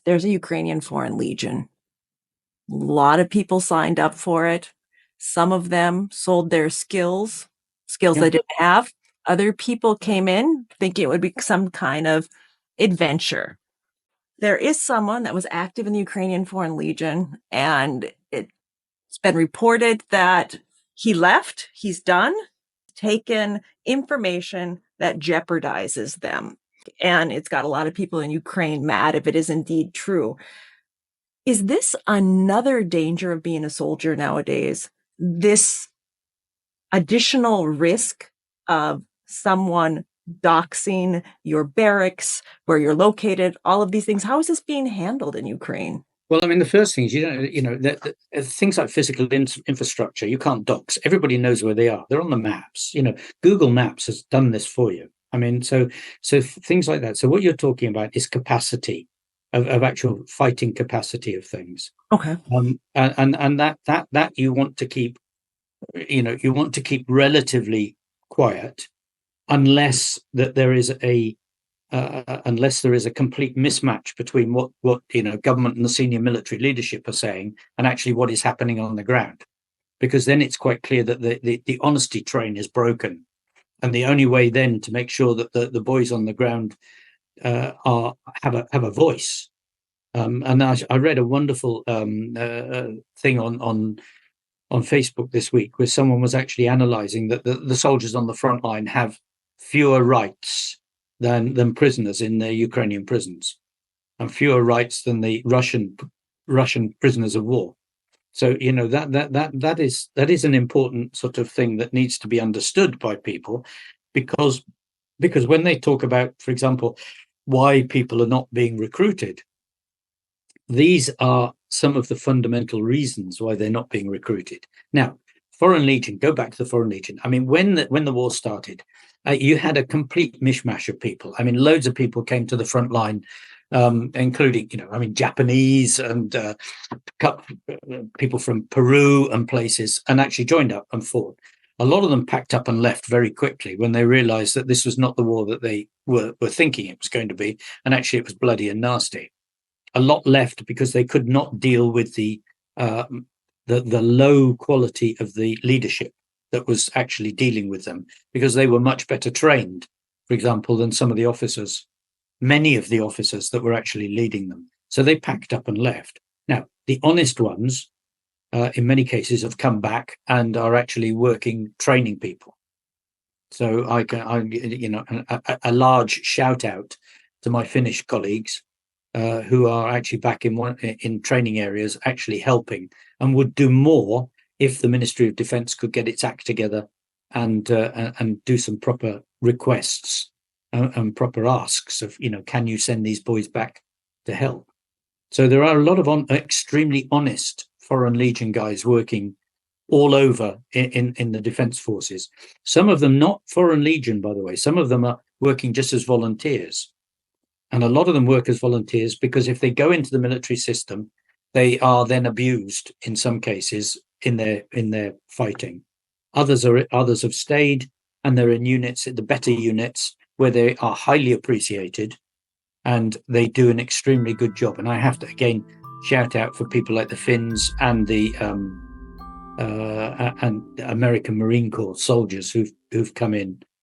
there's a Ukrainian Foreign Legion. A lot of people signed up for it. Some of them sold their skills Yeah. they didn't have. Other people came in thinking it would be some kind of adventure. There is someone that was active in the Ukrainian Foreign Legion, and it's been reported that he left, he's done, taken information that jeopardizes them. And it's got a lot of people in Ukraine mad if it is indeed true. Is this another danger of being a soldier nowadays? This additional risk of someone doxing your barracks, where you're located, all of these things. How is this being handled in Ukraine? Well, I mean, the first thing is things like physical infrastructure. You can't dox. Everybody knows where they are. They're on the maps. Google Maps has done this for you. I mean, so things like that. So what you're talking about is capacity of actual fighting capacity of things. Okay. And that you want to keep, relatively quiet, unless that there is a unless there is a complete mismatch between what government and the senior military leadership are saying and actually what is happening on the ground, because then it's quite clear that the honesty train is broken, and the only way then to make sure that the boys on the ground have a voice. And I read a wonderful thing on Facebook this week where someone was actually analysing that the soldiers on the front line have fewer rights than prisoners in the Ukrainian prisons, and fewer rights than the Russian prisoners of war. So that is an important sort of thing that needs to be understood by people, because when they talk about, for example, why people are not being recruited, these are some of the fundamental reasons why they're not being recruited. Now, Foreign Legion, go back to the Foreign Legion. I mean, when the war started, you had a complete mishmash of people. I mean, loads of people came to the front line, including, Japanese and people from Peru and places, and actually joined up and fought. A lot of them packed up and left very quickly when they realized that this was not the war that they were thinking it was going to be, and actually it was bloody and nasty. A lot left because they could not deal with the low quality of the leadership that was actually dealing with them, because they were much better trained, for example, than some of the officers, many of the officers that were actually leading them. So they packed up and left. Now, the honest ones, in many cases, have come back and are actually working, training people. So a large shout out to my Finnish colleagues who are actually back in training areas, actually helping, and would do more if the Ministry of Defence could get its act together and do some proper requests and proper asks of, can you send these boys back to help? So there are a lot of extremely honest Foreign Legion guys working all over in the Defence Forces. Some of them not Foreign Legion, by the way. Some of them are working just as volunteers. And a lot of them work as volunteers because if they go into the military system, they are then abused in some cases in their fighting. Others have stayed, and they're in units, the better units, where they are highly appreciated and they do an extremely good job. And I have to again shout out for people like the Finns and the and American Marine Corps soldiers who've come in